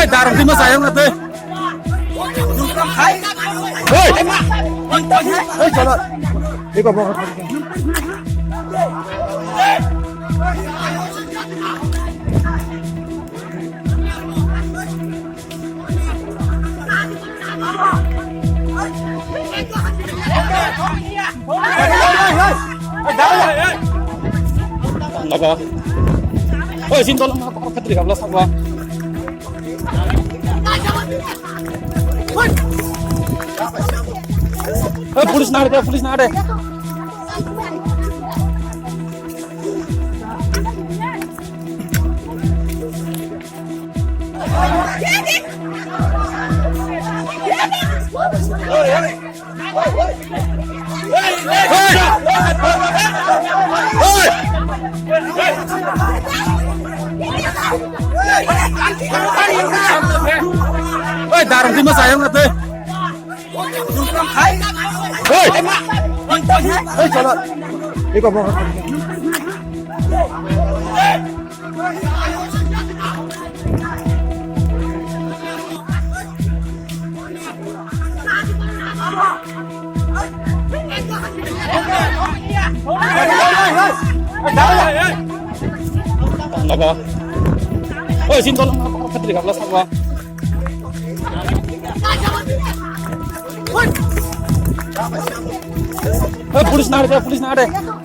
Darong di masayang na to eh. Jalan. Ikaw mo. Apa? Oh, sini tolong aku ke 13 apa? Pulis na ada, pulis na ada. Darong di masayang na to eh. Jalan. Ikaw mo. Apa? Oh, sini tolong aku ke 13 apa? Pulis na ada, pulis na ada.